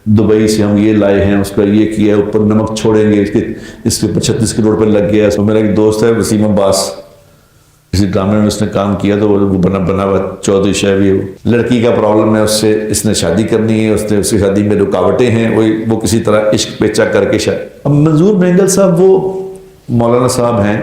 Dubai سے ہم یہ لائے ہیں، اس پر یہ کیا ہے، اوپر نمک چھوڑیں گے، اس کے اوپر 36 کروڑ پر لگ گیا۔ میرا ایک دوست ہے وسیم عباس، کسی ڈرامے میں اس نے کام کیا تو وہ بنا ہوا چودھری شہوی، لڑکی کا پرابلم ہے، اس سے اس نے شادی کرنی ہے، اس کی شادی میں رکاوٹیں ہیں، وہ کسی طرح عشق پیچا کر کے اب منظور مینگل صاحب وہ مولانا صاحب ہیں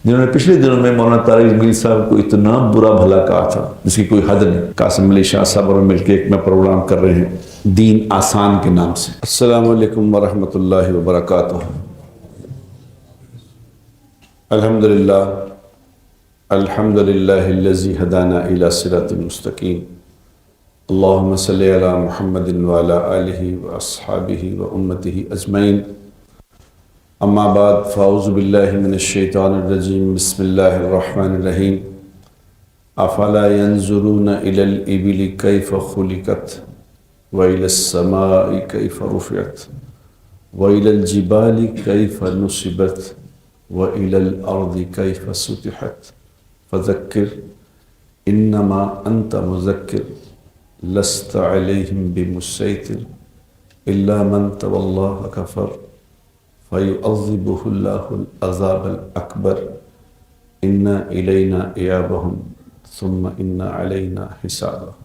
جنہوں نے پچھلے دنوں میں مولانا طارق جمیل صاحب کو اتنا برا بھلا کہا تھا جس کی کوئی حد نہیں۔ قاسم علی شاہ صاحب اور مل کے ایک میں پروگرام کر رہے ہیں دین آسان کے نام سے۔ السلام علیکم ورحمۃ اللہ وبرکاتہ۔ الحمدللہ الحمدللہ الذی ہدانا الی صراط مستقیم، اللہم صلی علی محمد وعلی آلہ واصحابہ وامتہ اجمعین، اما بعد فاعوذ باللہ من الشیطان الرجیم، بسم اللہ الرحمن الرحیم۔ افلا ينظرون الى الابل کیف خلقت والى السماء کیف رفعت والى الجبال کیف نصبت والى الارض کیف سطحت فذکر انما انت مذکر لست علیہم بمسیطر الا من تولی وکفر فیعذبہ اللہ العذاب الاکبر ان الینا ایابہم ثم ان علینا حسابہم۔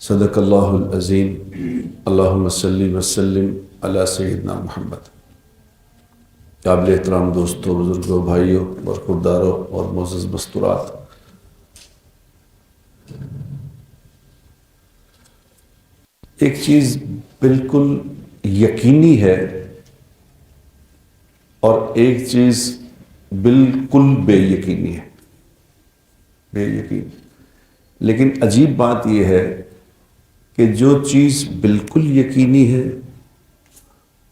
صدق اللہ العظیم۔ اللہم صلی وسلم علی سیدنا محمد۔ قابل احترام دوستوں، بزرگوں، بھائیوں، برخورداروں اور معزز مستورات، ایک چیز بالکل یقینی ہے اور ایک چیز بالکل بے یقینی ہے، بے یقین۔ لیکن عجیب بات یہ ہے کہ جو چیز بالکل یقینی ہے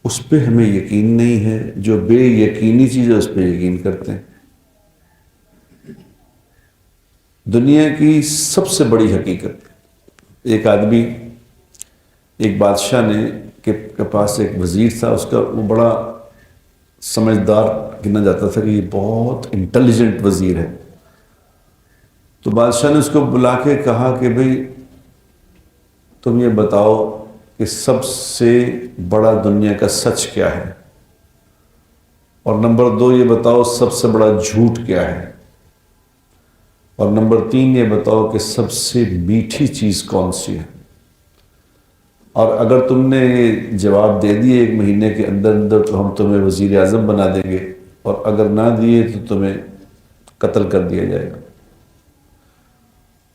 اس پہ ہمیں یقین نہیں ہے، جو بے یقینی چیز ہے اس پہ یقین کرتے ہیں۔ دنیا کی سب سے بڑی حقیقت، ایک آدمی، ایک بادشاہ نے کے پاس ایک وزیر تھا، اس کا وہ بڑا سمجھدار گنا جاتا تھا کہ یہ بہت انٹیلیجنٹ وزیر ہے۔ تو بادشاہ نے اس کو بلا کے کہا کہ بھئی تم یہ بتاؤ کہ سب سے بڑا دنیا کا سچ کیا ہے، اور نمبر 2 یہ بتاؤ سب سے بڑا جھوٹ کیا ہے، اور نمبر 3 یہ بتاؤ کہ سب سے میٹھی چیز کون سی ہے۔ اور اگر تم نے یہ جواب دے دیے 1 مہینے کے اندر اندر تو ہم تمہیں وزیر اعظم بنا دیں گے، اور اگر نہ دیے تو تمہیں قتل کر دیا جائے گا۔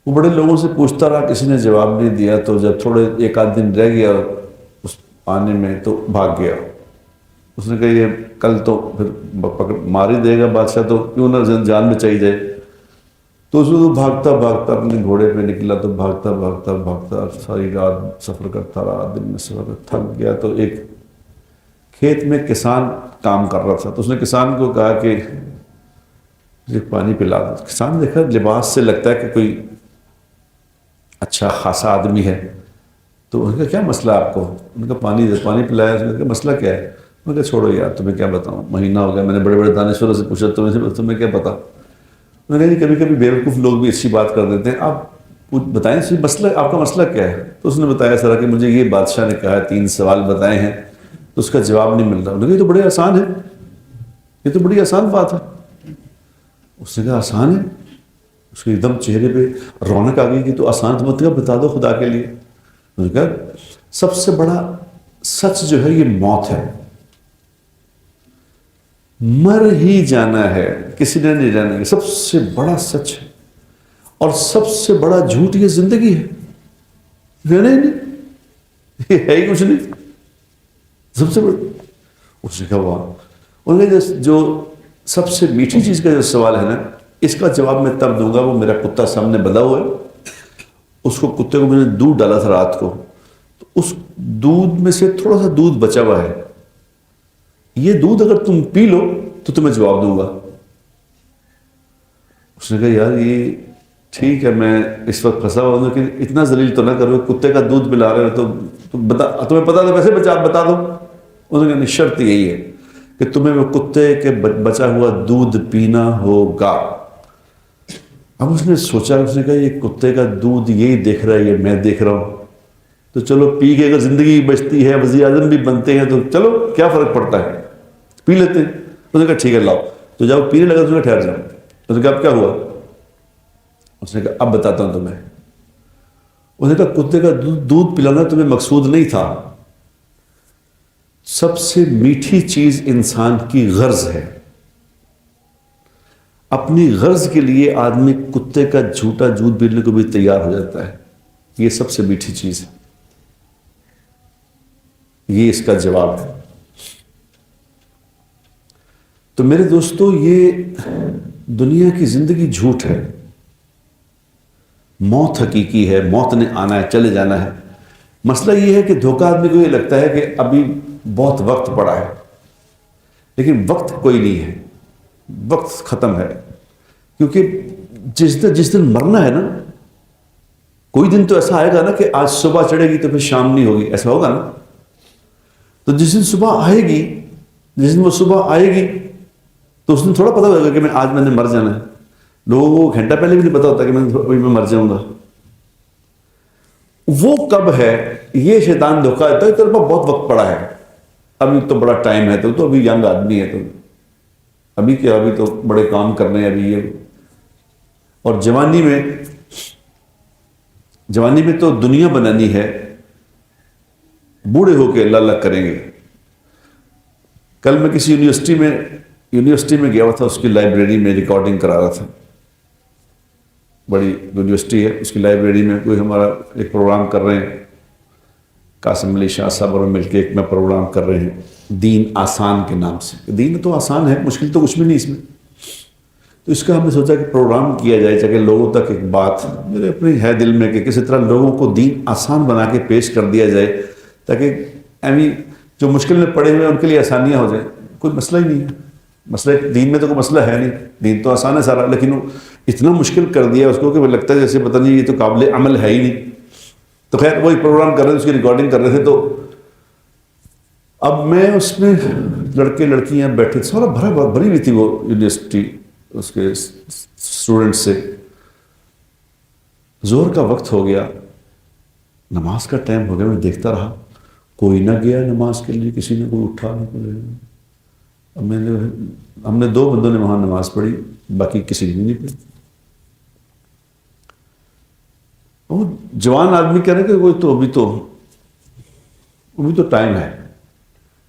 وہ بڑے لوگوں سے پوچھتا رہا، کسی نے جواب نہیں دیا، تو جب تھوڑے 1 آدھ دن رہ گیا اس آنے میں تو بھاگ گیا۔ اس نے کہا یہ کل تو پھر مار ہی دے گا بادشاہ، تو کیوں نہ جان بچائی جائے۔ تو اس میں تو بھاگتا بھاگتا اپنے گھوڑے پہ نکلا، تو بھاگتا بھاگتا بھاگتا ساری رات سفر کرتا رہا، دن میں سفر کرتا تھک گیا۔ تو ایک کھیت میں کسان کام کر رہا تھا، تو اس نے کسان کو کہا کہ مجھے پانی پلا دو۔ کسان نے دیکھا لباس سے لگتا ہے کہ کوئی اچھا خاصا آدمی ہے، تو ان کا کیا مسئلہ آپ کو؟ ان کا پانی پلایا۔ اس نے کہا مسئلہ کیا ہے؟ انہوں نے کہا چھوڑو یار، تمہیں کیا بتاؤں، مہینہ ہو گیا میں نے بڑے بڑے دانشوروں سے پوچھا، تمہیں کیا پتا۔ انہوں نے کہا کبھی کبھی بیوقوف لوگ بھی اچھی بات کر دیتے ہیں، آپ بتائیں مسئلہ، آپ کا مسئلہ کیا ہے؟ تو اس نے بتایا سارا کہ مجھے یہ بادشاہ نے کہا ہے، 3 سوال بتائے ہیں تو اس کا جواب نہیں مل رہا۔ انہوں نے کہا یہ تو بڑے آسان ہے، یہ تو بڑی آسان بات ہے۔ اس نے کہا آسان ہے؟ اس کے ایک دم چہرے پہ رونق آ گئی کہ تو آسان تو مت بتا دو خدا کے لیے۔ انہوں نے کہا سب سے بڑا سچ جو ہے یہ موت ہے، مر ہی جانا ہے، کسی نے نہیں جانا ہے، سب سے بڑا سچ ہے۔ اور سب سے بڑا جھوٹ یہ زندگی ہے، نہیں یہ ہے ہی کچھ نہیں، سب سے بڑا۔ اس نے کہا واہ۔ انہوں نے جو سب سے میٹھی چیز کا جو سوال ہے نا، اس کا جواب میں تب دوں گا، وہ میرا کتا سامنے بندھا ہوا ہے، اس کو کتے کو میں نے دودھ ڈالا تھا رات کو، تو اس دودھ میں سے تھوڑا سا دودھ بچا ہوا ہے، یہ دودھ اگر تم پی لو تو تمہیں جواب دوں گا۔ اس نے کہا یار یہ ٹھیک ہے میں اس وقت پھنسا ہوا ہوں، لیکن اتنا ذلیل تو نہ کرو، کتے کا دودھ پلا رہے ہو تو تمہیں پتا تو ویسے بتا دو۔ انہوں نے کہا شرط یہی ہے کہ تمہیں وہ کتے کے بچا ہوا دودھ پینا ہوگا۔ اب اس نے سوچا، اس نے کہا یہ کتے کا دودھ یہی دیکھ رہا ہے، یہ میں دیکھ رہا ہوں، تو چلو پی کے اگر زندگی بچتی ہے، وزیر اعظم بھی بنتے ہیں، تو چلو کیا فرق پڑتا ہے، پی لیتے ہیں۔ اس نے کہا ٹھیک ہے لاؤ، تو جب پینے لگا، اس نے کہا ٹھہر جاؤ، اس نے کہا اب کیا ہوا؟ اس نے کہا اب بتاتا ہوں تمہیں۔ اس نے کہا کتے کا دودھ پلانا تمہیں مقصود نہیں تھا، سب سے میٹھی چیز انسان کی غرض ہے، اپنی غرض کے لیے آدمی کتے کا جھوٹا دودھ پینے کو بھی تیار ہو جاتا ہے، یہ سب سے میٹھی چیز ہے، یہ اس کا جواب ہے۔ تو میرے دوستو، یہ دنیا کی زندگی جھوٹ ہے، موت حقیقی ہے، موت نے آنا ہے، چلے جانا ہے۔ مسئلہ یہ ہے کہ دھوکہ آدمی کو یہ لگتا ہے کہ ابھی بہت وقت پڑا ہے، لیکن وقت کوئی نہیں ہے، وقت ختم ہے، کیونکہ جس دن مرنا ہے نا، کوئی دن تو ایسا آئے گا نا کہ آج صبح چڑھے گی تو پھر شام نہیں ہوگی، ایسا ہوگا نا؟ تو جس دن صبح آئے گی، جس دن وہ صبح آئے گی، تو اس دن تھوڑا پتہ ہوگا کہ آج میں نے مر جانا ہے۔ لوگوں کو گھنٹہ پہلے بھی نہیں پتا ہوتا کہ میں مر جاؤں گا۔ وہ کب ہے یہ شیطان دھوکہ دیتا ہے، تیرے پاس بہت وقت پڑا ہے، ابھی تو بڑا ٹائم ہے، تو ابھی ینگ آدمی ہے، تو ابھی کیا، ابھی تو بڑے کام کرنے ہیں ابھی یہ۔ اور جوانی میں تو دنیا بنانی ہے، بوڑھے ہو کے اللہ اللہ کریں گے۔ کل میں کسی یونیورسٹی میں گیا ہوا تھا، اس کی لائبریری میں ریکارڈنگ کرا رہا تھا، بڑی یونیورسٹی ہے، اس کی لائبریری میں کوئی ہمارا ایک پروگرام کر رہے ہیں، قاسم علی شاہ صاحب اور مل کے ایک میں پروگرام کر رہے ہیں، دین آسان کے نام سے۔ دین تو آسان ہے، مشکل تو کچھ بھی نہیں اس میں۔ تو اس کا ہم نے سوچا کہ پروگرام کیا جائے تاکہ لوگوں تک ایک بات میرے اپنی ہے دل میں کہ کسی طرح لوگوں کو دین آسان بنا کے پیش کر دیا جائے، تاکہ جو مشکل میں پڑے ہوئے ہیں ان کے لیے آسانیاں ہو جائیں۔ کوئی مسئلہ ہی نہیں ہے، مسئلہ دین میں تو کوئی مسئلہ ہے نہیں، دین تو آسان ہے سارا، لیکن وہ اتنا مشکل کر دیا اس کو کہ وہ لگتا ہے جیسے پتہ نہیں یہ تو قابل عمل ہے ہی نہیں۔ تو خیر وہی پروگرام کر رہے تھے، اس کی ریکارڈنگ کر رہے تھے، تو اب میں اس میں لڑکے لڑکیاں بیٹھے، سارا بھری ہوئی تھی وہ یونیورسٹی اس کے اسٹوڈنٹ سے۔ زہر کا وقت ہو گیا، نماز کا ٹائم ہو گیا، میں دیکھتا رہا، کوئی نہ گیا نماز کے لیے، کسی نے کوئی اٹھا نہیں۔ اب ہم نے 2 بندوں نے وہاں نماز پڑھی، باقی کسی نے نہیں پڑھی۔ وہ جوان آدمی کہہ رہے کہ وہ تو ابھی تو ٹائم ہے،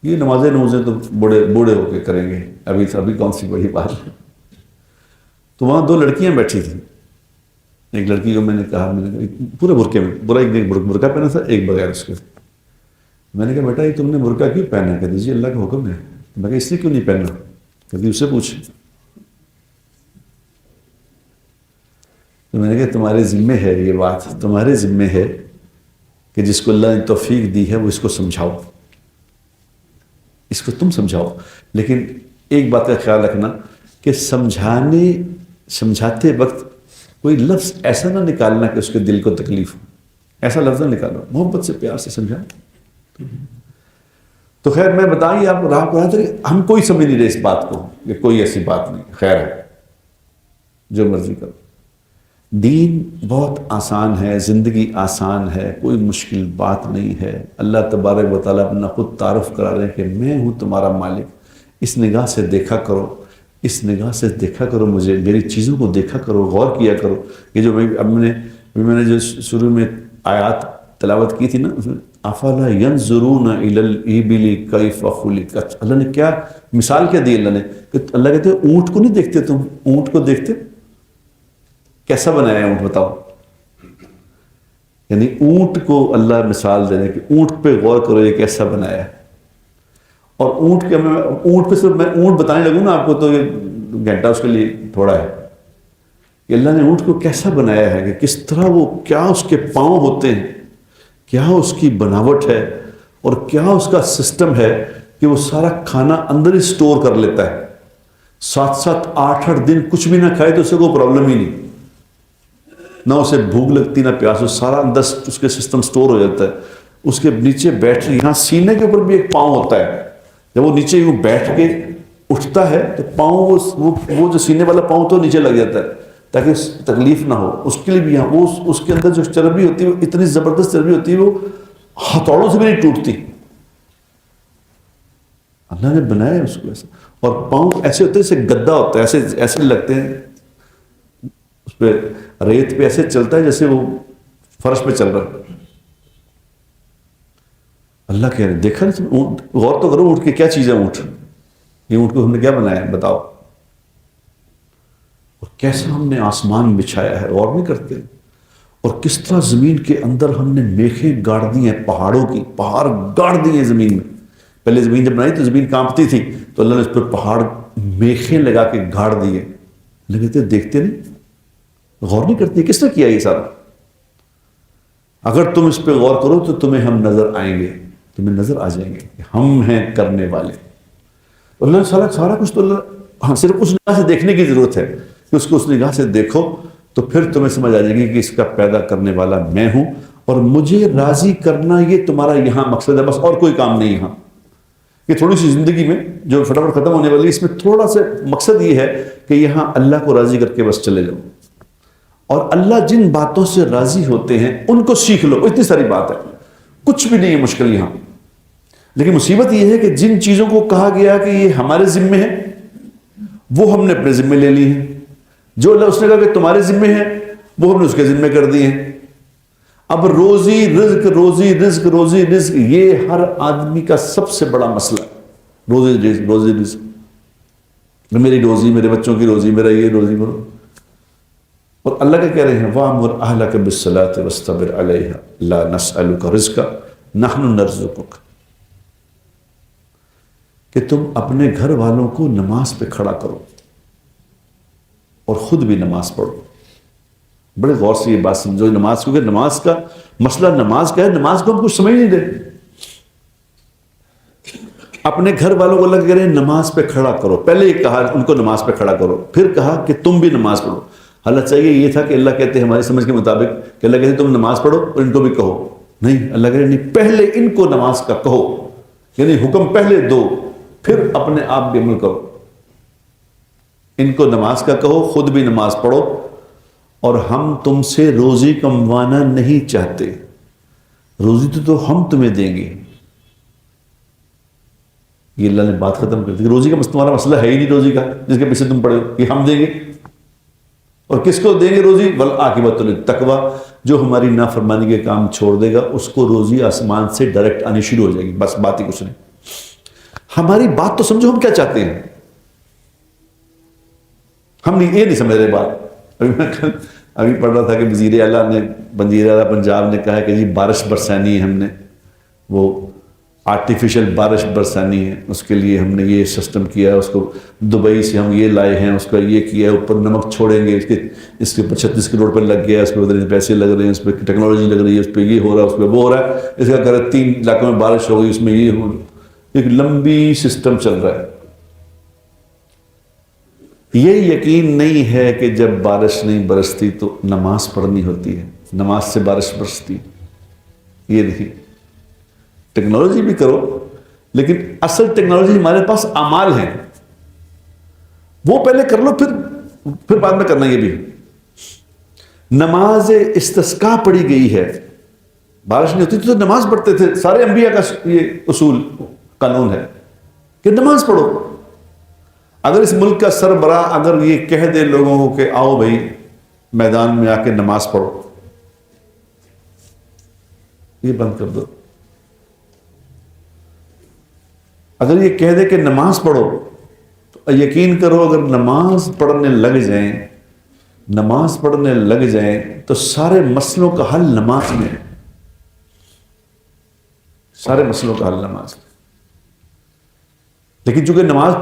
یہ نمازیں تو بوڑھے ہو کے کریں گے، ابھی کون سی بڑی بات ہے۔ تو وہاں 2 لڑکیاں بیٹھی تھیں، ایک لڑکی کو میں نے کہا پورے برقعے میں، ایک برقع پہنا تھا، ایک بغیر اس کے۔ میں نے کہا بیٹا یہ تم نے برقع کیوں پہنا ہے؟ کہتی جی اللہ کا حکم ہے۔ میں کہا اس لیے کیوں نہیں پہننا؟ کہتی اس سے پوچھ۔ تو میں نے کہا تمہارے ذمے ہے یہ بات، تمہارے ذمے ہے کہ جس کو اللہ نے توفیق دی ہے وہ اس کو سمجھاؤ، اس کو تم سمجھاؤ، لیکن ایک بات کا خیال رکھنا کہ سمجھاتے وقت کوئی لفظ ایسا نہ نکالنا کہ اس کے دل کو تکلیف ہو، ایسا لفظ نہ نکالو، محبت سے پیار سے سمجھاؤ۔ تو خیر میں بتائیے آپ راہ پر آیا تھا کہ ہم کوئی سمجھ نہیں رہے اس بات کو کہ کوئی ایسی بات نہیں، خیر ہے جو مرضی کرو۔ دین بہت آسان ہے، زندگی آسان ہے، کوئی مشکل بات نہیں ہے۔ اللہ تبارک و تعالیٰ اپنا خود تعارف کرا رہے ہیں کہ میں ہوں تمہارا مالک، اس نگاہ سے دیکھا کرو، اس نگاہ سے دیکھا کرو مجھے، میری چیزوں کو دیکھا کرو، غور کیا کرو۔ یہ جو میں نے جو شروع میں آیات تلاوت کی تھی نا، افلا ینظرون الی الابل کیف خلقت، اللہ نے کیا مثال کیا دی، اللہ نے کہ اللہ کہتے ہیں اونٹ کو نہیں دیکھتے تم، اونٹ کو دیکھتے کیسا بنایا ہے اونٹ بتاؤ؟ یعنی اونٹ کو اللہ مثال دے رہے کہ اونٹ پہ غور کرو یہ کیسا بنایا ہے۔ اور اونٹ پہ صرف میں اونٹ بتانے لگوں نا آپ کو تو یہ گھنٹہ اس کے لیے تھوڑا ہے کہ اللہ نے اونٹ کو کیسا بنایا ہے، کہ کس طرح وہ، کیا اس کے پاؤں ہوتے ہیں، کیا اس کی بناوٹ ہے، اور کیا اس کا سسٹم ہے کہ وہ سارا کھانا اندر ہی سٹور کر لیتا ہے، 7 8 دن کچھ بھی نہ کھائے تو اسے کوئی پرابلم ہی نہیں، نہ اسے بھوک لگتی نہ پیاس، سارا اندر اس کے سسٹم سٹور ہو جاتا ہے۔ اس کے نیچے بیٹھ، یہاں سینے کے اوپر بھی ایک پاؤں ہوتا ہے، جب وہ نیچے یوں بیٹھ کے اٹھتا ہے تو پاؤں وہ جو سینے والا پاؤں تو نیچے لگ جاتا ہے تاکہ تکلیف نہ ہو اس کے لیے بھی۔ یہاں وہ اس کے اندر جو چربی ہوتی ہے وہ اتنی زبردست چربی ہوتی ہے، وہ ہتھوڑوں سے بھی نہیں ٹوٹتی. اللہ نے بنایا ہے اس کو ایسا. اور پاؤں ایسے ہوتے ہیں جیسے گدا ہوتا ہے, ایسے ایسے لگتے ہیں, اس پہ ریت پہ ایسے چلتا ہے جیسے وہ فرش پہ چل رہا ہے. اللہ کہہ رہے ہیں دیکھا نا, اونٹ غور تو کرو, اونٹ کی کیا چیز ہے اونٹ, یہ اونٹ کو ہم نے کیا بنایا ہے بتاؤ, اور کیسا ہم نے آسمان بچھایا ہے, غور نہیں کرتے, اور کس طرح زمین کے اندر ہم نے میخیں گاڑ دی ہیں پہاڑوں کی, پہاڑ گاڑ دی ہیں زمین میں. پہلے زمین جب بنائی تو زمین کانپتی تھی, تو اللہ نے اس پر پہاڑ میخیں لگا کے گاڑ دیے. لگتے دیکھتے نہیں, غور نہیں کرتے کس نے کیا یہ سارا. اگر تم اس پہ غور کرو تو تمہیں ہم نظر آئیں گے, تمہیں نظر آ جائیں گے کہ ہم ہیں کرنے والے. اللہ نے سارا کچھ تو اللہ, ہاں صرف اس نگاہ سے دیکھنے کی ضرورت ہے کہ اس کو اس نگاہ سے دیکھو تو پھر تمہیں سمجھ آ جائے گی کہ اس کا پیدا کرنے والا میں ہوں, اور مجھے راضی کرنا یہ تمہارا یہاں مقصد ہے, بس اور کوئی کام نہیں یہاں. یہ تھوڑی سی زندگی میں جو فٹافٹ ختم ہونے والی, اس میں تھوڑا سا مقصد یہ ہے کہ یہاں اللہ کو راضی کر کے بس چلے جاؤ, اور اللہ جن باتوں سے راضی ہوتے ہیں ان کو سیکھ لو. اتنی ساری بات ہے, کچھ بھی نہیں ہے مشکل یہاں. لیکن مصیبت یہ ہے کہ جن چیزوں کو کہا گیا کہ یہ ہمارے ذمے ہے, وہ ہم نے اپنے ذمے لے لی ہیں. جو اللہ اس نے کہا کہ تمہارے ذمے ہیں, وہ ہم نے اس کے ذمے کر دیے ہیں. اب روزی رزق, روزی رزق, روزی رزق, یہ ہر آدمی کا سب سے بڑا مسئلہ. روزی رزق, روزی رزق, میری روزی, میرے بچوں کی روزی, میرا یہ روزی بولو. اور اللہ کا کہہ رہے ہیں وَأْمُرْ أَهْلَكَ بِالصَّلَاةِ وَاسْتَبِرْ عَلَيْهَا لَا نَسْأَلُكَ رِزْقًا نَحْنُ نَرْزُقُكَ, کہ تم اپنے گھر والوں کو نماز پہ کھڑا کرو اور خود بھی نماز پڑھو. بڑے غور سے یہ بات سمجھو نماز, کیونکہ نماز کا مسئلہ نماز کا ہے, نماز کو ہم کچھ سمجھ نہیں دیں. اپنے گھر والوں کو اللہ کہہ رہے ہیں نماز پہ کھڑا کرو. پہلے ہی کہا ان کو نماز پہ کھڑا کرو, پھر کہا کہ تم بھی نماز پڑھو. حالت چاہیے یہ تھا کہ اللہ کہتے ہیں ہماری سمجھ کے مطابق کہ اللہ کہتے ہیں تم نماز پڑھو اور ان کو بھی کہو. نہیں, اللہ کہہ رہے ہیں نہیں, پہلے ان کو نماز کا کہو, یعنی حکم پہلے دو, پھر اپنے آپ بھی عمل کرو. ان کو نماز کا کہو, خود بھی نماز پڑھو, اور ہم تم سے روزی کموانا نہیں چاہتے, روزی تو ہم تمہیں دیں گے. یہ اللہ نے بات ختم کر دی. روزی کا تمہارا مسئلہ ہے ہی نہیں, روزی کا جس کے پیچھے تم پڑے ہو, یہ ہم دیں گے. اور کس کو دیں گے روزی؟ والعاقبۃ للتقویٰ, جو ہماری نافرمانی کے کام چھوڑ دے گا اس کو روزی آسمان سے ڈائریکٹ آنی شروع ہو جائے گی. بس بات ہی کچھ نہیں. ہماری بات تو سمجھو, ہم کیا چاہتے ہیں. ہم یہ نہیں سمجھ رہے بات. ابھی پڑھ رہا تھا کہ وزیر اعلیٰ پنجاب نے کہا کہ جی بارش برسانی ہے, ہم نے وہ آرٹیفیشل بارش برسانی ہے, اس کے لیے ہم نے یہ سسٹم کیا ہے, اس کو دبئی سے ہم یہ لائے ہیں, اس کا یہ کیا ہے, اوپر نمک چھوڑیں گے, اس کے اوپر 36 کروڑ پر لگ گیا, اس پہ پیسے لگ رہے ہیں, اس پہ ٹیکنالوجی لگ رہی ہے, اس پہ یہ ہو رہا ہے, اس پہ وہ ہو رہا ہے, اس کا کہہ رہا 3 علاقوں میں بارش ہو گئی, اس میں یہ ہو رہا ہے. ایک لمبی سسٹم چل رہا ہے. یہ یقین نہیں ہے کہ جب بارش نہیں برستی تو نماز پڑھنی ہوتی ہے, نماز سے بارش برستی. یہ نہیں, ٹیکنالوجی بھی کرو, لیکن اصل ٹیکنالوجی ہمارے پاس اعمال ہیں, وہ پہلے کر لو, پھر بعد میں کرنا. یہ بھی نماز استسقاء پڑھی گئی ہے, بارش نہیں ہوتی تو نماز پڑھتے تھے. سارے انبیاء کا یہ اصول قانون ہے کہ نماز پڑھو. اگر اس ملک کا سربراہ اگر یہ کہہ دے لوگوں کو کہ آؤ بھائی میدان میں آ کے نماز پڑھو, یہ بند کر دو. اگر یہ کہہ دے کہ نماز پڑھو, تو یقین کرو اگر نماز پڑھنے لگ جائیں تو سارے مسئلوں کا حل نماز میں ہے. سارے مسئلوں کا حل نماز میں. لیکن چونکہ نماز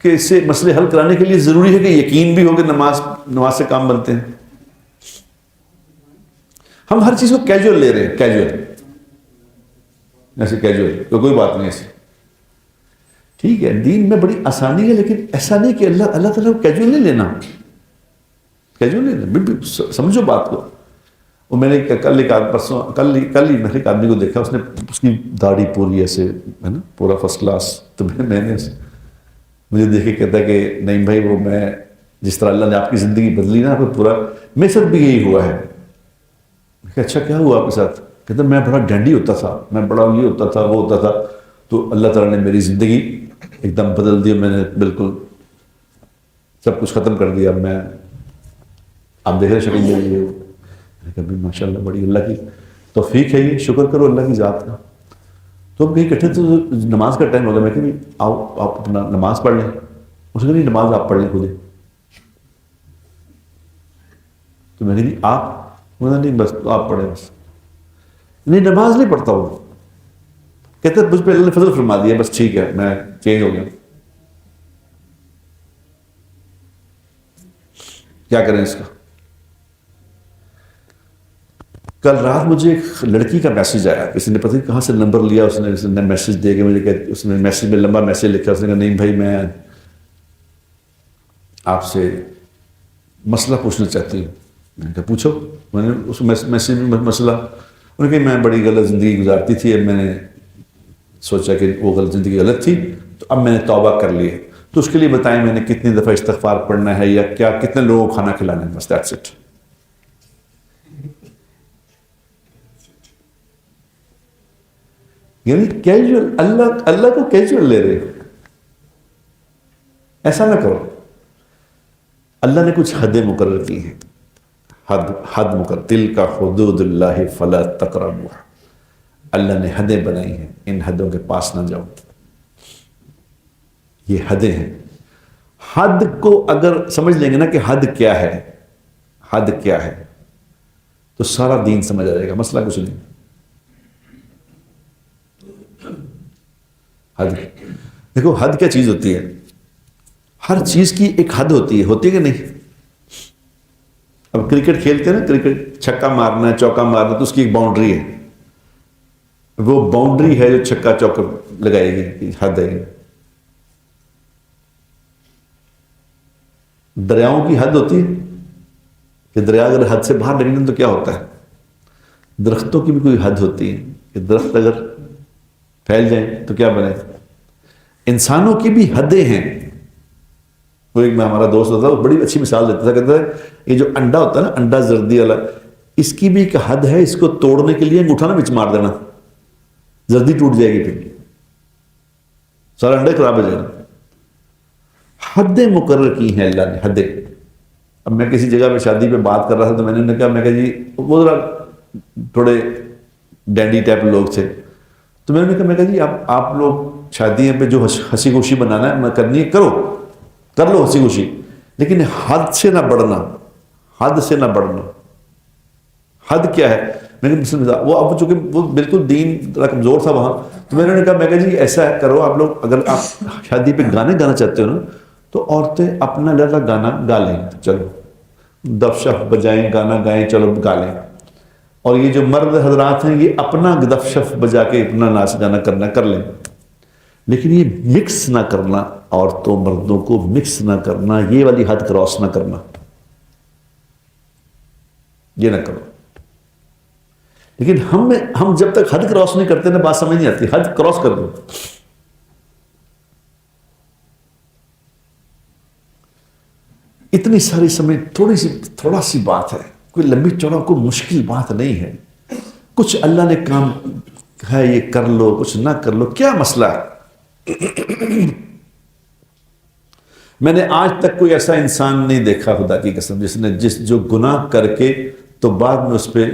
کے سے مسئلے حل کرانے کے لیے ضروری ہے کہ یقین بھی ہو کہ نماز سے کام بنتے ہیں. ہم ہر چیز کو کیجول لے رہے ہیں, کیجول, ایسے کیجول کوئی بات نہیں ایسی. ٹھیک ہے, دین میں بڑی آسانی ہے, لیکن ایسا نہیں کہ اللہ تعالیٰ کو کیجول نہیں لینا, کیجول نہیں لینا. سمجھو بات کو. وہ میں نے کل ہی میں ایک آدمی کو دیکھا, اس نے اس کی داڑھی پوری ایسے ہے نا, پورا فرسٹ کلاس. تو میں نے مجھے دیکھ کے کہتا ہے کہ نہیں بھائی, وہ میں جس طرح اللہ نے آپ کی زندگی بدلی نا, پورا میرے ساتھ بھی یہی ہوا ہے. اچھا کیا ہوا آپ کے ساتھ؟ کہتا میں بڑا ڈینڈی ہوتا تھا، میں بڑا یہ ہوتا تھا وہ ہوتا تھا، تو اللہ تعالیٰ نے میری زندگی ایک دم بدل دی، میں نے بالکل سب کچھ ختم کر دیا، میں آپ دیکھ رہے شکل میری ہے۔ میں نے کہا ماشاء اللہ بڑی اللہ کی توفیق ہے، یہ شکر کرو اللہ کی ذات کا۔ تو ہم کہیں کٹھے تو نماز کا ٹائم ہو گیا، میں کہ آؤ آپ اپنا نماز پڑھ لیں۔ اس نے کہا نہیں نماز آپ پڑھ لیں خود ہی۔ تو میں نے کہا آپ، نہیں بس آپ پڑھیں بس۔ نہیں نماز نہیں پڑھتا وہ، کہتے مجھ پہ اللہ نے فضل فرما دیا، بس ٹھیک ہے میں چینج ہو گیا۔ کیا کریں اس کا؟ کل رات مجھے ایک لڑکی کا میسج آیا، کسی نے پتہ نہیں کہاں سے نمبر لیا، اس نے میسج دے کے مجھے کہ اس نے میسج میں لمبا میسج لکھا، اس نے کہا نہیں بھائی میں آپ سے مسئلہ پوچھنا چاہتی ہوں۔ میں نے کہا پوچھو۔ میں نے اس میسج میں مسئلہ، انہوں نے کہا میں بڑی غلط زندگی گزارتی تھی، اب میں نے سوچا کہ وہ غلط زندگی غلط تھی تو اب میں نے توبہ کر لی ہے، تو اس کے لیے بتائیں میں نے کتنی دفعہ استغفار پڑھنا ہے یا کیا کتنے لوگوں کو کھانا کھلانا ہے، بس دیٹس اٹ۔ یعنی کیجول، اللہ کو کیجول لے رہے ہو، ایسا نہ کرو۔ اللہ نے کچھ حدیں مقرر کی ہیں، حد مقرر، تلک حدود اللہ فلا تقربوها، اللہ نے حدیں بنائی ہیں، ان حدوں کے پاس نہ جاؤ۔ یہ حدیں ہیں، حد کو اگر سمجھ لیں گے نا کہ حد کیا ہے، حد کیا ہے، تو سارا دین سمجھ آ جائے گا، مسئلہ کچھ نہیں۔ حد دیکھو، حد کیا چیز ہوتی ہے؟ ہر چیز کی ایک حد ہوتی ہے کہ نہیں؟ اب کرکٹ کھیلتے ہیں نا، کرکٹ چھکا مارنا ہے چوکا مارنا تو اس کی ایک باؤنڈری ہے، وہ باؤنڈری ہے جو چھکا چوکا لگائے گی، حد ہے۔ دریاؤں کی حد ہوتی ہے کہ دریا اگر حد سے باہر نکلیں تو کیا ہوتا ہے؟ درختوں کی بھی کوئی حد ہوتی ہے کہ درخت اگر پھیل جائیں تو کیا بنے؟ انسانوں کی بھی حدیں ہیں۔ وہ ایک میں ہمارا دوست ہوتا ہے، وہ بڑی اچھی مثال دیتا تھا، کہتا ہے یہ جو انڈا ہوتا ہے نا، انڈا زردی والا، اس کی بھی ایک حد ہے، اس کو توڑنے کے لیے انگوٹھا نہ بچ مار دینا، زردی ٹوٹ جائے گی، پھر سارا انڈا خراب ہو جائے گا۔ حدیں مقرر کی ہیں اللہ نے، حدیں۔ اب میں کسی جگہ پہ شادی پہ بات کر رہا تھا تو میں نے کہا، میں کہا جی وہ ذرا تھوڑے ڈینڈی ٹائپ لوگ تھے، تو میں نے کہا جی آپ لوگ شادیوں پہ جو ہنسی خوشی بنانا ہے کرنی ہے کرو، کر لو ہنسی خوشی، لیکن حد سے نہ بڑھنا، حد سے نہ بڑھنا۔ حد کیا ہے؟ میں نے وہ اب چونکہ وہ بالکل دین ذرا کمزور تھا وہاں، تو میں نے کہا جی ایسا ہے کرو آپ لوگ، اگر آپ شادی پہ گانے گانا چاہتے ہو نا تو عورتیں اپنا لڑا گانا گا لیں، چلو دف شف بجائیں گانا گائیں، چلو گا لیں، اور یہ جو مرد حضرات ہیں یہ اپنا دف شف بجا کے اپنا ناچ گانا کرنا کر لیں، لیکن یہ مکس نہ کرنا، عورتوں مردوں کو مکس نہ کرنا، یہ والی حد کراس نہ کرنا، یہ نہ کرو۔ لیکن ہم جب تک حد کراس نہیں کرتے نا بات سمجھ نہیں آتی، حد کراس کر دو۔ اتنی ساری سمجھ، تھوڑا سی بات ہے، کوئی لمبی چوڑا کوئی مشکل بات نہیں ہے، کچھ اللہ نے کام ہے یہ کر لو، کچھ نہ کر لو، کیا مسئلہ ہے؟ میں نے آج تک کوئی ایسا انسان نہیں دیکھا خدا کی قسم جس نے جو گناہ کر کے تو بعد میں اس پہ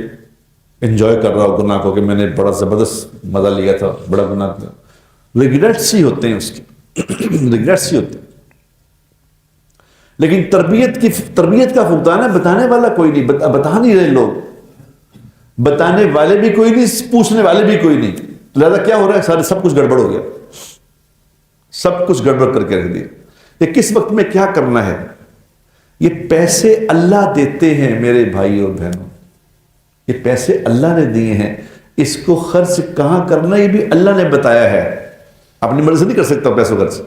انجوائے کر رہا ہو گناہ کو کہ میں نے بڑا زبردست مزہ لیا تھا، بڑا گناہ کیا۔ ریگریٹس ہی ہوتے ہیں اس کے، ریگریٹس ہی ہوتے ہیں۔ لیکن تربیت کا فقدان ہے، بتانے والا کوئی نہیں، بتا نہیں رہے لوگ، بتانے والے بھی کوئی نہیں، پوچھنے والے بھی کوئی نہیں، لہذا کیا ہو رہا ہے؟ سب کچھ گڑبڑ ہو گیا، سب کچھ گڑبڑ کر کے رکھ دیا۔ یہ کس وقت میں کیا کرنا ہے؟ یہ پیسے اللہ دیتے ہیں میرے بھائی اور بہنوں، یہ پیسے اللہ نے دیے ہیں، اس کو خرچ کہاں کرنا یہ بھی اللہ نے بتایا ہے، اپنی مرضی سے نہیں کر سکتا پیسوں خرچ۔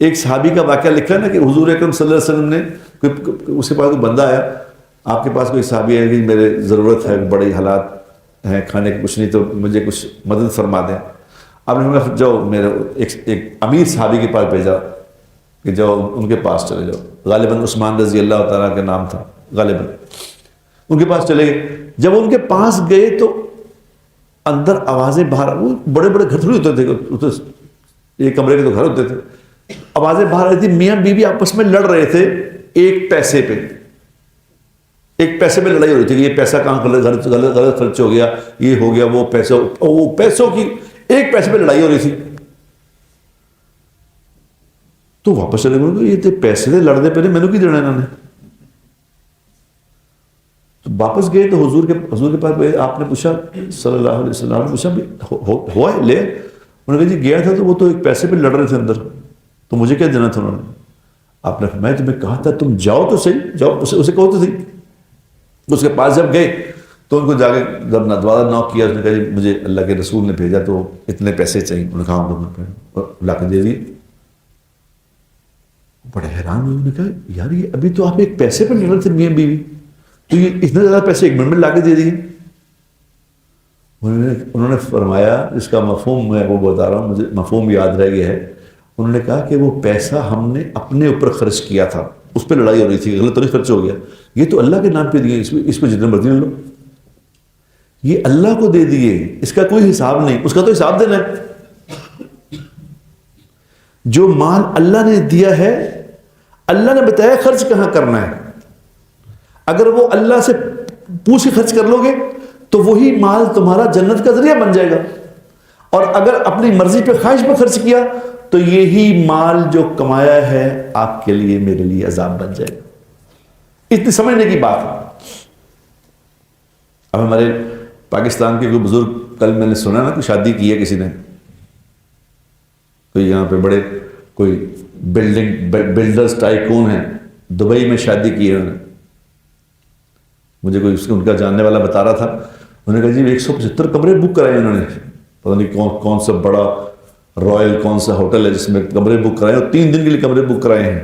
ایک صحابی کا واقعہ لکھا ہے نا کہ حضور اکرم صلی اللہ علیہ وسلم نے، اس کے پاس کوئی بندہ آیا، آپ کے پاس کوئی صحابی ہے کہ میرے ضرورت ہے، بڑے حالات ہیں، کھانے کے کچھ نہیں تو مجھے کچھ مدد فرما دیں۔ آپ نے کہا جاؤ، میرے ایک امیر صحابی کے پاس بھیجا کہ جاؤ ان کے پاس چلے جاؤ، غالباً عثمان رضی اللہ تعالیٰ کا نام تھا، غالباً ان کے پاس چلے گئے۔ جب ان کے پاس گئے تو اندر آوازیں باہر، وہ بڑے بڑے گھر تھوڑی ہوتے تھے، ایک کمرے کے تو گھر ہوتے تھے، آوازیں باہر آئی تھی، میاں بیوی آپس میں لڑ رہے تھے ایک پیسے پہ، ایک پیسے پہ لڑائی ہو رہی تھی کہ یہ پیسہ کہاں غلط خرچ ہو گیا، یہ ہو گیا، وہ پیسوں کی ایک پیسے پہ لڑائی ہو رہی تھی. تو واپس چلے گئے، یہ پیسے دے لڑنے پہ میں نے کی دینا انہوں نے. تو واپس گئے تو حضور کے پاس آپ نے پوچھا صلی اللہ علیہ وسلم نے پوچھا ہوا ہے لے؟ انہوں نے کہا جی گیا تھا تو وہ تو ایک پیسے پہ لڑ رہے تھے اندر، تو مجھے کیا دینا تھا انہوں نے. آپ نے میں تمہیں کہا تھا تم جاؤ تو صحیح، جاؤ اسے کہو تو صحیح. اس کے پاس جب گئے تو ان کو جا کے جب دوبارہ نوک کیا، اس نے کہا جی مجھے اللہ کے رسول نے بھیجا تو اتنے پیسے چاہیے. انہوں نے کہا لا کے دے دیے. بڑے حیران ہوئے، انہوں نے کہا یار یہ ابھی تو آپ ایک پیسے پہ لڑ رہے تھے میاں بیوی، تو یہ اتنے زیادہ پیسے ایک منٹ میں لا کے دے دیے. انہوں نے فرمایا، اس کا مفہوم میں وہ بتا رہا ہوں، مجھے مفہوم یاد رہ گیا ہے. انہوں نے کہا کہ وہ پیسہ ہم نے اپنے اوپر خرچ کیا تھا، اس پہ لڑائی ہو رہی تھی، غلط طرح خرچ ہو گیا. یہ تو اللہ کے نام پہ دیے، اس کو جتنے مرضی لو، یہ اللہ کو دے دیے، اس کا کوئی حساب نہیں، اس کا تو حساب دینا ہے. جو مال اللہ نے دیا ہے، اللہ نے بتایا خرچ کہاں کرنا ہے. اگر وہ اللہ سے پوچھ کے خرچ کر لو گے تو وہی مال تمہارا جنت کا ذریعہ بن جائے گا، اور اگر اپنی مرضی پہ خواہش پہ خرچ کیا تو یہی مال جو کمایا ہے آپ کے لیے میرے لیے عذاب بن جائے گا. اتنی سمجھنے کی بات ہے. اب ہمارے پاکستان کے کوئی بزرگ، کل میں نے سنا نا کہ شادی کی ہے کسی نے، کوئی یہاں پہ بڑے کوئی بلڈرز ٹائکون ہیں، دبئی میں شادی کی ہے انہوں نے. مجھے کوئی ان کا جاننے والا بتا رہا تھا، انہوں نے کہا جی 175 کمرے بک کرائے انہوں نے، پتہ نہیں کون سا بڑا رائل کون سا ہوٹل ہے جس میں کمرے بک کرائے، اور 3 دن کے لیے کمرے بک کرائے ہیں.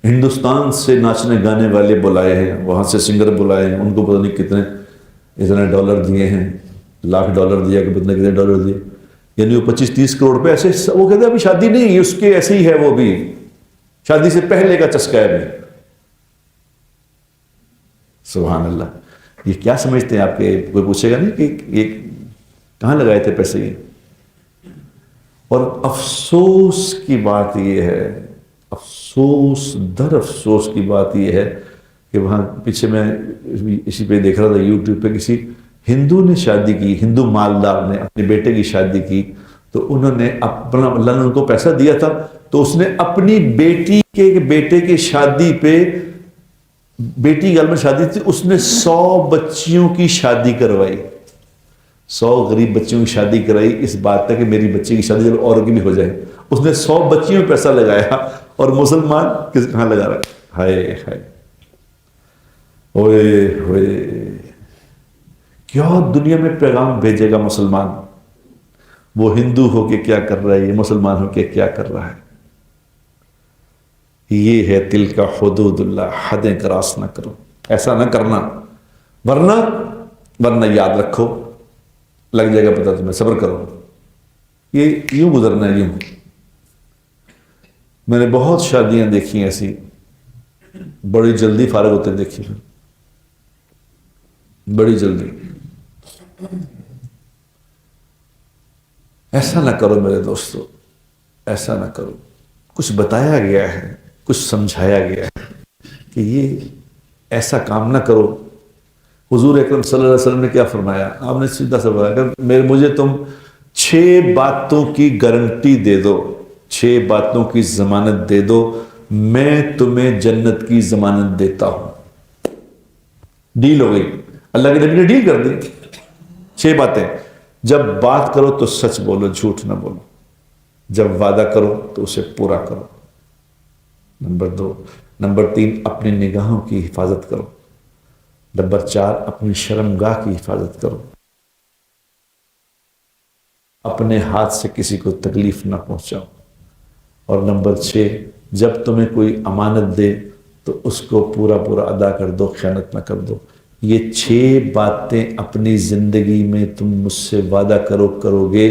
ہندوستان سے ناچنے گانے والے بلائے ہیں، وہاں سے سنگر بلائے ہیں، ان کو پتہ نہیں کتنے اتنے ڈالر دیے ہیں، $1,00,000 دیا کہ کتنے ڈالر دیے، یعنی وہ 25-30 کروڑ پہ ایسے. وہ کہتے ہیں ابھی شادی نہیں، اس کے ایسے ہی ہے، وہ بھی شادی سے پہلے کا چسکا ہے. سبحان اللہ. یہ کیا سمجھتے ہیں آپ کے؟ کوئی پوچھے گا نہیں کہ یہ کہاں لگائے تھے پیسے یہ. اور افسوس کی بات یہ ہے، افسوس در افسوس کی بات یہ ہے کہ وہاں پیچھے میں اسی پہ دیکھ رہا تھا یوٹیوب پہ، کسی ہندو نے شادی کی، ہندو مالدار نے اپنے بیٹے کی شادی کی، تو انہوں نے اپنا، اللہ نے ان کو پیسہ دیا تھا تو اس نے اپنی بیٹی کے بیٹے کی شادی پہ، بیٹی گھر میں شادی تھی، اس نے 100 بچیوں کی شادی کروائی، 100 غریب بچیوں کی شادی کرائی، اس بات تک کہ میری بچی کی شادی جب اور کی بھی ہو جائے. اس نے 100 بچیوں میں پیسہ لگایا، اور مسلمان کہاں لگا رہا ہے؟ ہائے ہائے ہوئے ہوئے. کیا دنیا میں پیغام بھیجے گا مسلمان؟ وہ ہندو ہو کے کیا کر رہا ہے، یہ مسلمان ہو کے کیا کر رہا ہے. یہ ہے تل کا حدود اللہ، حدیں کراس نہ کرو، ایسا نہ کرنا، ورنہ یاد رکھو لگ جائے گا پتہ تمہیں. صبر کرو، یہ یوں گزرنا ہے. یوں میں نے بہت شادیاں دیکھی ایسی، بڑی جلدی فارغ ہوتے دیکھی، بڑی جلدی. ایسا نہ کرو میرے دوستو، ایسا نہ کرو. کچھ بتایا گیا ہے، کچھ سمجھایا گیا ہے کہ یہ ایسا کام نہ کرو. حضور اکرم صلی اللہ علیہ وسلم نے کیا فرمایا؟ آپ نے سیدھا سا فرمایا کہ مجھے تم 6 باتوں کی گارنٹی دے دو، 6 باتوں کی ضمانت دے دو، میں تمہیں جنت کی ضمانت دیتا ہوں. ڈیل ہو گئی، اللہ کے نبی نے ڈیل کر دی. 6 باتیں. جب بات کرو تو سچ بولو، جھوٹ نہ بولو. جب وعدہ کرو تو اسے پورا کرو. نمبر 2. نمبر 3، اپنی نگاہوں کی حفاظت کرو. نمبر 4، اپنی شرمگاہ کی حفاظت کرو. اپنے ہاتھ سے کسی کو تکلیف نہ پہنچاؤ. اور نمبر 6، جب تمہیں کوئی امانت دے تو اس کو پورا ادا کر دو، خیانت نہ کر دو. یہ 6 باتیں اپنی زندگی میں تم مجھ سے وعدہ کرو گے،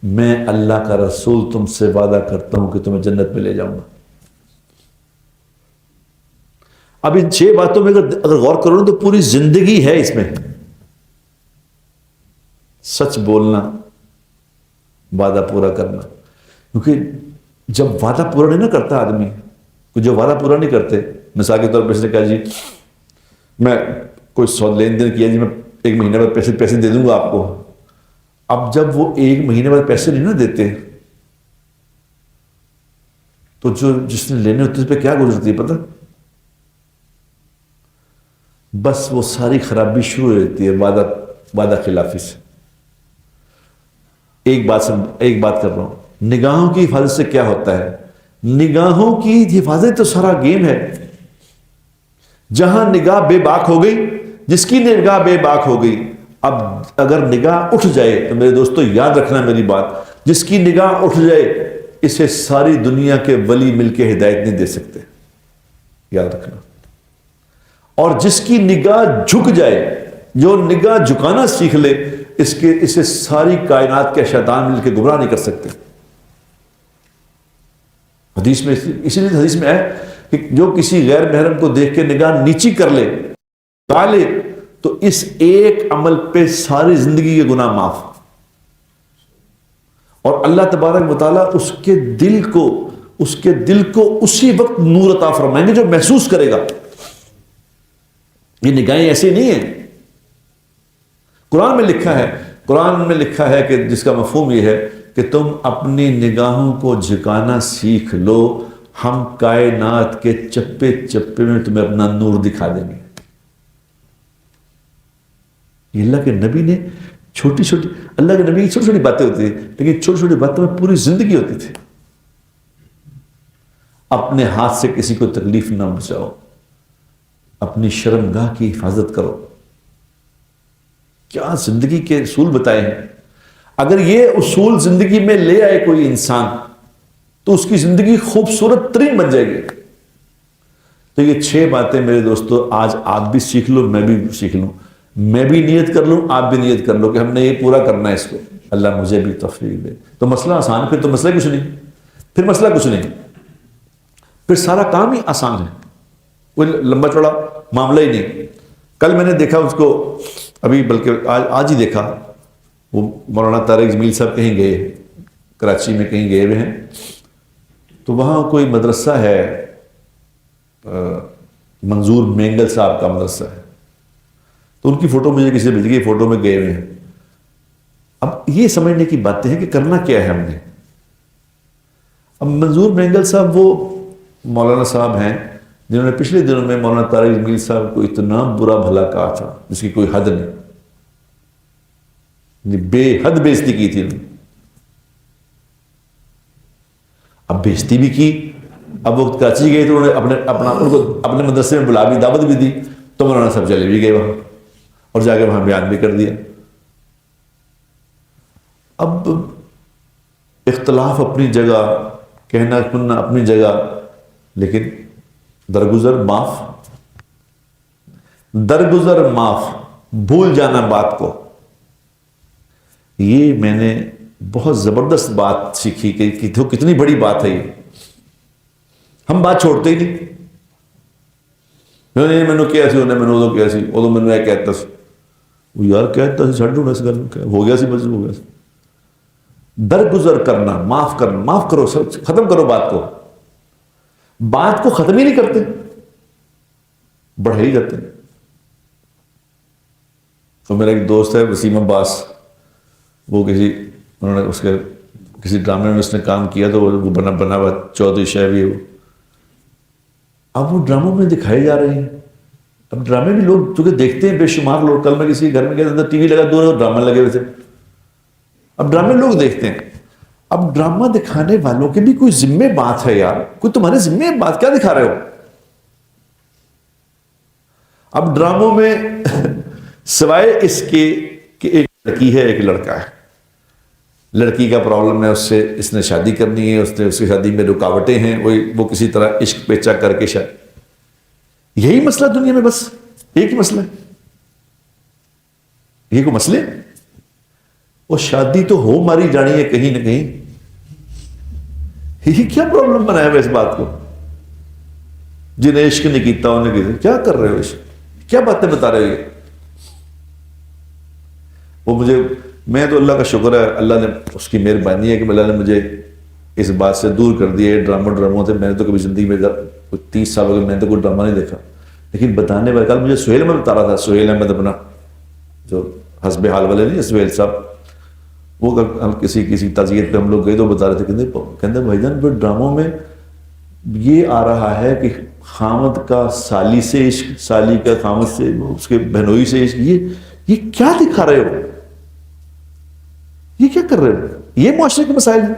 میں اللہ کا رسول تم سے وعدہ کرتا ہوں کہ تمہیں جنت میں لے جاؤں گا. اب ان 6 باتوں میں اگر غور کرو تو پوری زندگی ہے اس میں. سچ بولنا، وعدہ پورا کرنا. کیونکہ جب وعدہ پورا نہیں نہ کرتا آدمی، جو وعدہ پورا نہیں کرتے، مثال کے طور پر اس نے کہا جی میں کوئی لین دین کیا جی میں 1 مہینے بعد پیسے دے دوں گا آپ کو. اب جب وہ 1 مہینے بعد پیسے نہیں نہ دیتے تو جس نے لینے ہوتے اس پہ کیا گزرتی ہے پتہ؟ بس وہ ساری خرابی شروع ہو جاتی ہے وعدہ خلافی سے. ایک بات کر رہا ہوں، نگاہوں کی حفاظت سے کیا ہوتا ہے؟ نگاہوں کی حفاظت تو سارا گیم ہے. جہاں نگاہ بے باک ہو گئی، جس کی نگاہ بے باک ہو گئی، اب اگر نگاہ اٹھ جائے تو میرے دوستو یاد رکھنا میری بات، جس کی نگاہ اٹھ جائے اسے ساری دنیا کے ولی مل کے ہدایت نہیں دے سکتے، یاد رکھنا. اور جس کی نگاہ جھک جائے، جو نگاہ جھکانا سیکھ لے، اسے ساری کائنات کے شیطان مل کے گمراہ نہیں کر سکتے. حدیث میں اسی لیے حدیث میں ہے کہ جو کسی غیر محرم کو دیکھ کے نگاہ نیچی کر لے تو اس ایک عمل پہ ساری زندگی کے گناہ معاف. اور اللہ تبارک و تعالیٰ اس کے دل کو اسی وقت نور عطا فرمائیں گے جو محسوس کرے گا. یہ نگاہیں ایسی نہیں ہیں. قرآن میں لکھا ہے کہ جس کا مفہوم یہ ہے کہ تم اپنی نگاہوں کو جھکانا سیکھ لو، ہم کائنات کے چپے چپے میں تمہیں اپنا نور دکھا دیں گے. یہ اللہ کے نبی نے اللہ کے نبی کی چھوٹی چھوٹی باتیں ہوتی تھیں، لیکن چھوٹی چھوٹی باتوں میں پوری زندگی ہوتی تھی. اپنے ہاتھ سے کسی کو تکلیف نہ پہنچاؤ، اپنی شرمگاہ کی حفاظت کرو. کیا زندگی کے اصول بتائے ہیں. اگر یہ اصول زندگی میں لے آئے کوئی انسان تو اس کی زندگی خوبصورت ترین بن جائے گی. تو یہ 6 باتیں میرے دوستو آج آپ بھی سیکھ لو، میں بھی سیکھ لوں، میں بھی نیت کر لوں، آپ بھی نیت کر لو کہ ہم نے یہ پورا کرنا ہے اس کو. اللہ مجھے بھی توفیق دے. تو مسئلہ آسان، پھر تو مسئلہ کچھ نہیں، پھر سارا کام ہی آسان ہے، کوئی لمبا چوڑا معاملہ ہی نہیں. کل میں نے دیکھا اس کو، ابھی بلکہ آج ہی دیکھا، وہ مولانا طارق جمیل صاحب کہیں گئے، کراچی میں کہیں گئے ہوئے ہیں، تو وہاں کوئی مدرسہ ہے، منظور مینگل صاحب کا مدرسہ ہے. تو ان کی فوٹو مجھے کسی نے بھیج دی، فوٹو میں گئے ہوئے ہیں. اب یہ سمجھنے کی باتیں ہیں کہ کرنا کیا ہے ہم نے. اب منظور مینگل صاحب وہ مولانا صاحب ہیں جنہوں نے پچھلے دنوں میں مولانا طارق جمیل صاحب کو اتنا برا بھلا کہا تھا جس کی کوئی حد نہیں، بے حد بےزتی کی تھی. اب بےزتی بھی کی، اب وہ کراچی گئے تو انہوں نے ان کو اپنے مدرسے میں بلا بھی، دعوت بھی دی، تو مولانا صاحب چلے بھی گئے وہاں اور جا کے وہاں بیان بھی کر دیا. اب اختلاف اپنی جگہ، کہنا سننا اپنی جگہ، لیکن درگزر معاف، بھول جانا بات کو. یہ میں نے بہت زبردست بات سیکھی کہ کتنی بڑی بات ہے یہ. ہم بات چھوڑتے ہی نہیں. میں نے کیا سی انہیں میں کیا سی ادو میں کہتا سی، وہ یار کہتا سی چھڑ اس گل ہو گیا سی، بس ہو گیا سی. درگزر کرنا، معاف کرو، ختم کرو بات کو ختم ہی نہیں کرتے، بڑھا ہی جاتے ہیں. تو میرا ایک دوست ہے وسیم عباس، وہ انہوں نے اس کے کسی ڈرامے میں اس نے کام کیا تو وہ بنا ہوا چودھری شہوی. اب وہ ڈراموں میں دکھائے جا رہے ہیں. اب ڈرامے بھی لوگ چونکہ دیکھتے ہیں بے شمار لوگ. کل میں کسی گھر میں گیا تھا، ٹی وی لگا دور ڈرامے لگے ہوئے تھے. اب ڈرامے لوگ دیکھتے ہیں. اب ڈرامہ دکھانے والوں کے بھی کوئی ذمہ بات ہے یار، کوئی تمہارے ذمہ بات کیا دکھا رہے ہو؟ اب ڈراموں میں سوائے اس کے کہ ایک لڑکی ہے ایک لڑکا ہے، لڑکی کا پرابلم ہے، اس نے شادی کرنی ہے، اس کی شادی میں رکاوٹیں ہیں، وہ کسی طرح عشق پیچا کر کے یہی مسئلہ دنیا میں، بس ایک ہی مسئلہ ہے. یہ کوئی مسئلے، وہ شادی تو ہو ماری جانی ہے کہیں نہ کہیں. یہ کیا پرابلم بنایا ہوا اس بات کو؟ جنہیں عشق نہیں کیتا انہیں کیا کر رہے ہو، عشق کیا باتیں بتا رہے ہو؟ وہ مجھے میں تو اللہ کا شکر ہے، اللہ نے اس کی مہربانی ہے کہ اللہ نے مجھے اس بات سے دور کر دیا ہے ڈراموں سے. میں نے تو کبھی زندگی میں 30 سال ہو گئے میں نے تو کوئی ڈرامہ نہیں دیکھا. لیکن بتانے والے کل مجھے سہیل احمد بتا رہا تھا، سہیل احمد اپنا جو حسب حال والے نہیں، سہیل صاحب، وہ کسی تعزیت پہ ہم لوگ گئے تو بتا رہے تھے، کہتے بھائی جان پھر ڈراموں میں یہ آ رہا ہے کہ خامد کا سالی سے عشق، سالی کا خامد سے، اس کے بہنوئی سے عشق، یہ کیا دکھا رہے ہو؟ یہ کیا کر رہے ہو؟ یہ معاشرے کے مسائل ہیں.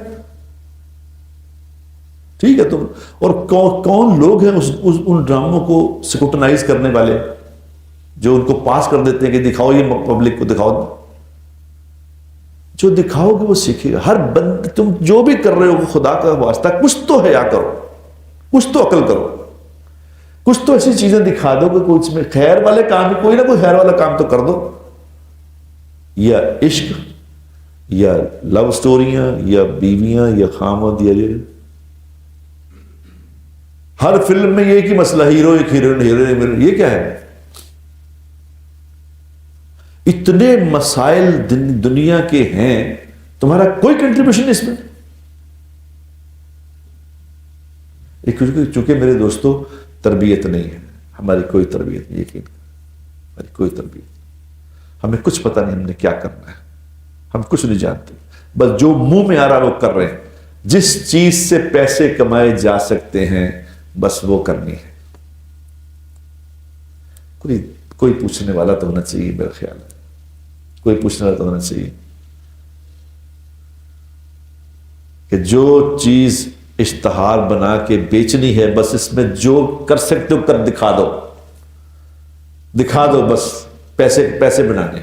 ٹھیک ہے تم، اور کون لوگ ہیں ان ڈراموں کو سکوٹنائز کرنے والے جو ان کو پاس کر دیتے ہیں کہ دکھاؤ، یہ پبلک کو دکھاؤ. جو دکھاؤ گے وہ سیکھے گا. ہر بند تم جو بھی کر رہے ہو خدا کا واسطہ کچھ تو حیا کرو، کچھ تو عقل کرو، کچھ تو ایسی چیزیں دکھا دو کہ کچھ میں خیر والے کام، کوئی نہ کوئی خیر والا کام تو کر دو. یا عشق، یا لو سٹوریاں، یا بیویاں، یا خامد، یا یہ ہر فلم میں یہ کہ مسئلہ ہیرو ایک ہیروئن، یہ کیا ہے؟ اتنے مسائل دنیا کے ہیں، تمہارا کوئی کنٹریبیوشن اس میں. چونکہ میرے دوستو تربیت نہیں ہے، ہماری کوئی تربیت نہیں، یقین ہماری کوئی تربیت، ہمیں کچھ پتہ نہیں ہم نے کیا کرنا ہے، ہم کچھ نہیں جانتے، بس جو منہ میں آ رہا وہ کر رہے ہیں. جس چیز سے پیسے کمائے جا سکتے ہیں بس وہ کرنی ہے. کوئی پوچھنے والا تو ہونا چاہیے، میرا خیال ہے کوئی پوچھنے والا تو ہونا چاہیے کہ جو چیز اشتہار بنا کے بیچنی ہے بس اس میں جو کر سکتے ہو کر دکھا دو، بس پیسے بنانے.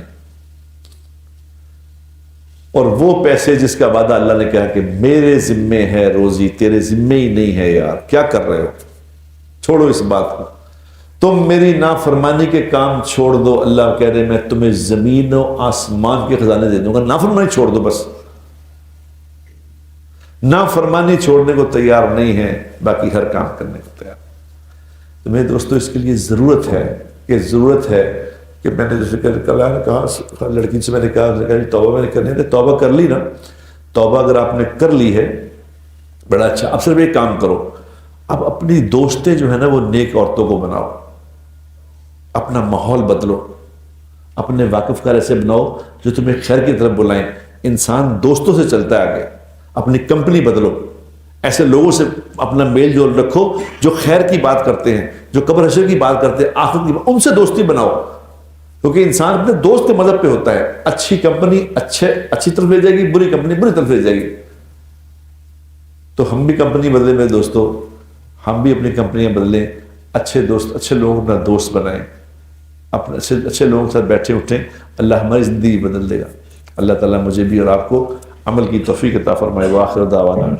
اور وہ پیسے جس کا وعدہ اللہ نے کہا کہ میرے ذمے ہے روزی، تیرے ذمے ہی نہیں ہے. یار کیا کر رہے ہو؟ چھوڑو اس بات کو. تم میری نافرمانی کے کام چھوڑ دو، اللہ کہہ رہے میں تمہیں زمین و آسمان کے خزانے دے دوں گا. نافرمانی چھوڑ دو بس. نافرمانی چھوڑنے کو تیار نہیں ہے، باقی ہر کام کرنے کو تیار. تو میرے دوستو اس کے لیے ضرورت ہے کہ میں نے جیسے کہا لڑکی سے میں نے کہا توبہ میں نے کرنی ہے، توبہ کر لی نا. توبہ اگر آپ نے کر لی ہے بڑا اچھا. اب صرف ایک کام کرو، اب اپنی دوستیں جو ہے نا وہ نیک عورتوں کو بناؤ، اپنا ماحول بدلو، اپنے واقف کار ایسے بناؤ جو تمہیں خیر کی طرف بلائیں. انسان دوستوں سے چلتا ہے آگے. اپنی کمپنی بدلو، ایسے لوگوں سے اپنا میل جول رکھو جو خیر کی بات کرتے ہیں، جو قبر حشر کی بات کرتے ہیں، آخرت کی بات، ان سے دوستی بناؤ. کیونکہ انسان اپنے دوست کے مذہب پہ ہوتا ہے. اچھی کمپنی اچھی طرف لے جائے گی، بری کمپنی بری طرف لے جائے گی. تو ہم بھی کمپنی بدلیں میرے دوستو، ہم بھی اپنی کمپنیاں بدلیں. اچھے دوست، اچھے لوگوں کو اپنا دوست بنائیں، اپنے اچھے لوگوں کے ساتھ بیٹھے اٹھیں. اللہ ہماری زندگی بدل دے گا. اللہ تعالیٰ مجھے بھی اور آپ کو عمل کی توفیق عطا فرمائے. وآخر دعوانا